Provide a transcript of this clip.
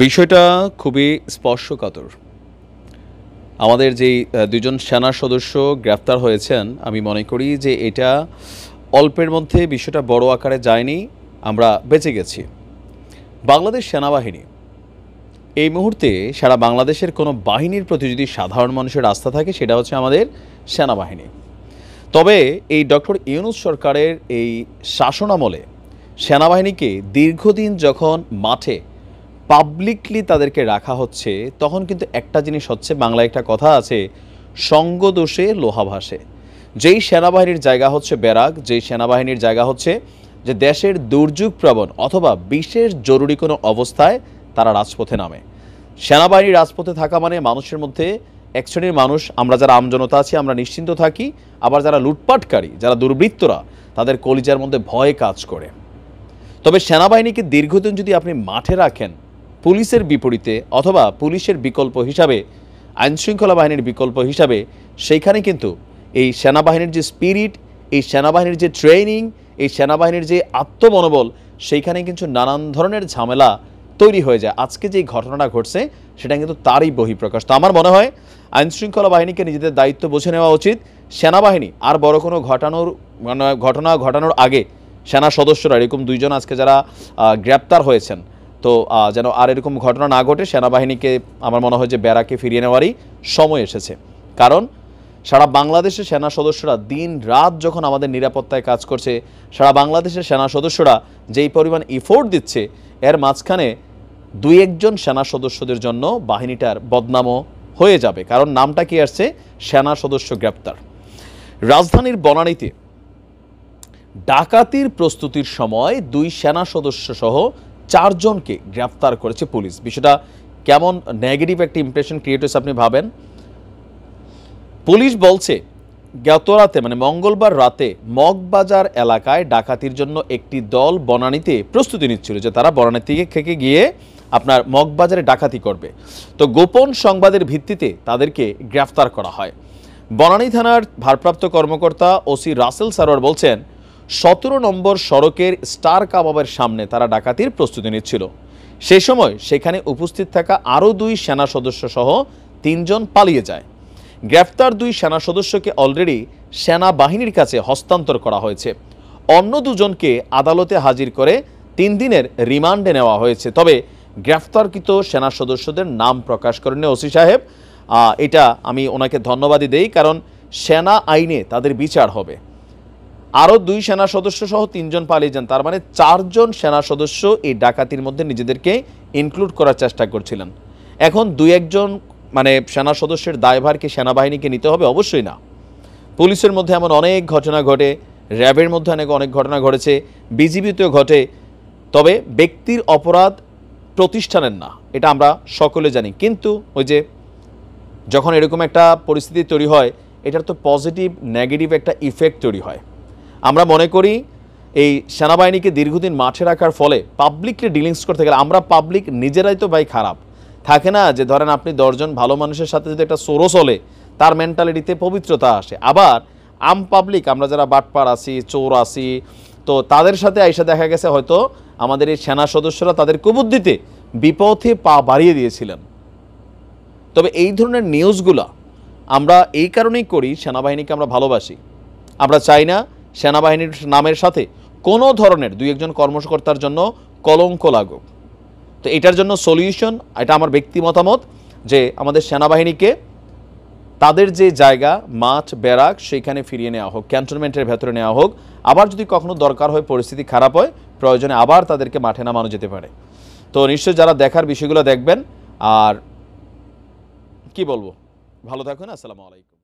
বিষয়টা খুবই স্পর্শকাতর। আমাদের যেই দুজন সেনা সদস্য গ্রেফতার হয়েছেন, আমি মনে করি যে এটা অল্পের মধ্যে বিষয়টা বড় আকারে যায়নি, আমরা বেঁচে গেছি। বাংলাদেশ সেনাবাহিনী এই মুহূর্তে সারা বাংলাদেশের কোনো বাহিনীর প্রতি যদি সাধারণ মানুষের আস্থা থাকে, সেটা হচ্ছে আমাদের সেনাবাহিনী। তবে এই ডক্টর ইউনূস সরকারের এই শাসনামলে সেনাবাহিনীকে দীর্ঘদিন যখন মাঠে পাবলিকলি তাদেরকে রাখা হচ্ছে, তখন কিন্তু একটা জিনিস হচ্ছে, বাংলায় একটা কথা আছে, সঙ্গদোষে লোহা ভাসে। যেই সেনাবাহিনীর জায়গা হচ্ছে ব্যারাক, যেই সেনাবাহিনীর জায়গা হচ্ছে যে দেশের দুর্যোগ প্রবণ অথবা বিশেষ জরুরি কোনো অবস্থায় তারা রাজপথে নামে। সেনাবাহিনী রাজপথে থাকা মানে মানুষের মধ্যে এক শ্রেণীর মানুষ, আমরা যারা আমজনতা আছি, আমরা নিশ্চিন্ত থাকি। আবার যারা লুটপাটকারী, যারা দুর্বৃত্তরা, তাদের কলিজার মধ্যে ভয় কাজ করে। তবে সেনাবাহিনীকে দীর্ঘদিন যদি আপনি মাঠে রাখেন পুলিশের বিপরীতে, অথবা পুলিশের বিকল্প হিসাবে, আইনশৃঙ্খলা বাহিনীর বিকল্প হিসাবে, সেইখানে কিন্তু এই সেনাবাহিনীর যে স্পিরিট, এই সেনাবাহিনীর যে ট্রেনিং, এই সেনাবাহিনীর যে আত্মমনোবল, সেইখানে কিন্তু নানান ধরনের ঝামেলা তৈরি হয়ে যায়। আজকে যে ঘটনাটা ঘটছে সেটা কিন্তু তারই বহিঃপ্রকাশ। তো আমার মনে হয় আইনশৃঙ্খলা বাহিনীকে নিজেদের দায়িত্ব বুঝে নেওয়া উচিত। সেনাবাহিনী আর বড় কোনো ঘটনা ঘটানোর আগে সেনা সদস্যরা, এরকম দুইজন আজকে যারা গ্রেপ্তার হয়েছেন, তো যেন আর এরকম ঘটনা না ঘটে, সেনাবাহিনীকে আমার মনে হয় যে ব্যারাকে ফিরিয়ে নেওয়ারই সময় এসেছে। কারণ সারা বাংলাদেশের সেনা সদস্যরা দিন রাত যখন আমাদের নিরাপত্তায় কাজ করছে, সারা বাংলাদেশের সেনা সদস্যরা যেই পরিমাণ ইফোর্ট দিচ্ছে, এর মাঝখানে দুই একজন সেনা সদস্যদের জন্য বাহিনীটার বদনামও হয়ে যাবে। কারণ নামটা কি আসছে, সেনা সদস্য গ্রেপ্তার। রাজধানীর বনানীতে ডাকাতির প্রস্তুতির সময় দুই সেনা সদস্য সহ 4 জনকে গ্রেফতার করেছে পুলিশ। বিষয়টা কেমন নেগেটিভ একটা ইমপ্রেশন ক্রিয়েট হয়েছে আপনি ভাবেন। পুলিশ বলছে গত রাতে, মানে মঙ্গলবার রাতে, মগবাজার এলাকায় ডাকাতির জন্য একটি দল বনানীতে প্রস্তুতি নিচ্ছিল যে তারা বনানী থেকে গিয়ে আপনার মগবাজারে ডাকাতি করবে। তো গোপন সংবাদের ভিত্তিতে তাদেরকে গ্রেফতার করা হয়। বনানী থানার ভারপ্রাপ্ত কর্মকর্তা ওসি রাসেল সারোয়ার বলছেন, 17 নম্বর সড়কের স্টার কাবাবের সামনে তারা ডাকাতির প্রস্তুতি নিচ্ছিল। সেই সময় সেখানে উপস্থিত থাকা আরও 2 সেনা সদস্য সহ 3 জন পালিয়ে যায়। গ্রেফতার 2 সেনা সদস্যকে অলরেডি সেনাবাহিনীর কাছে হস্তান্তর করা হয়েছে। অন্য 2 জনকে আদালতে হাজির করে 3 দিনের রিমান্ডে নেওয়া হয়েছে। তবে গ্রেফতারকৃত সেনা সদস্যদের নাম প্রকাশ করেননি ওসি সাহেব। এটা আমি ওনাকে ধন্যবাদই দেই, কারণ সেনা আইনে তাদের বিচার হবে। আরও 2 সেনা সদস্য সহ 3 জন পালিয়ে যান, তার মানে 4 জন সেনা সদস্য এই ডাকাতির মধ্যে নিজেদেরকে ইনক্লুড করার চেষ্টা করছিলেন। এখন 2-1 জন মানে সেনা সদস্যের দায়ভার কি সেনাবাহিনীকে নিতে হবে? অবশ্যই না। পুলিশের মধ্যে এমন অনেক ঘটনা ঘটে, র্যাবের মধ্যে অনেক ঘটনা ঘটেছে, বিজিবিতেও ঘটে। তবে ব্যক্তির অপরাধ প্রতিষ্ঠানের না, এটা আমরা সকলে জানি। কিন্তু ওই যে যখন এরকম একটা পরিস্থিতি তৈরি হয়, এটার তো পজিটিভ নেগেটিভ একটা ইফেক্ট তৈরি হয়। আমরা মনে করি এই সেনাবাহিনীকে দীর্ঘদিন মাঠে রাখার ফলে পাবলিকলি ডিলিংস করতে গেলে, আমরা পাবলিক নিজেরাই তো ভাই খারাপ। থাকে না যে ধরেন আপনি 10 জন ভালো মানুষের সাথে যদি একটা সোরো চলে, তার মেন্টালিটিতে পবিত্রতা আসে। আবার আম পাবলিক, আমরা যারা বাটপার আছি, চোর আছি, তো তাদের সাথে আইসা দেখা গেছে হয়তো আমাদের এই সেনা সদস্যরা তাদের কুবুদ্ধিতে বিপথে পা বাড়িয়ে দিয়েছিলেন। তবে এই ধরনের নিউজগুলা আমরা এই কারণেই করি, সেনাবাহিনীকে আমরা ভালোবাসি। আমরা চাই না সেনাবাহিনীর নামের সাথে কোনো ধরনের 2-1 জন কর্মকর্তার জন্য কলঙ্ক লাগুক। তো এটার জন্য সলিউশন, এটা আমার ব্যক্তি মতামত, যে আমাদের সেনাবাহিনীকে তাদের যে জায়গা, মাঠ, ব্যারাক, সেইখানে ফিরিয়ে নেওয়া হোক, ক্যান্টনমেন্টের ভেতরে নেওয়া হোক। আবার যদি কখনো দরকার হয়, পরিস্থিতি খারাপ হয়, প্রয়োজনে আবার তাদেরকে মাঠে নামানো যেতে পারে। তো নিশ্চয়ই যারা দেখার বিষয়গুলো দেখবেন। আর কি বলবো, ভালো থাকুন। আসসালামু আলাইকুম।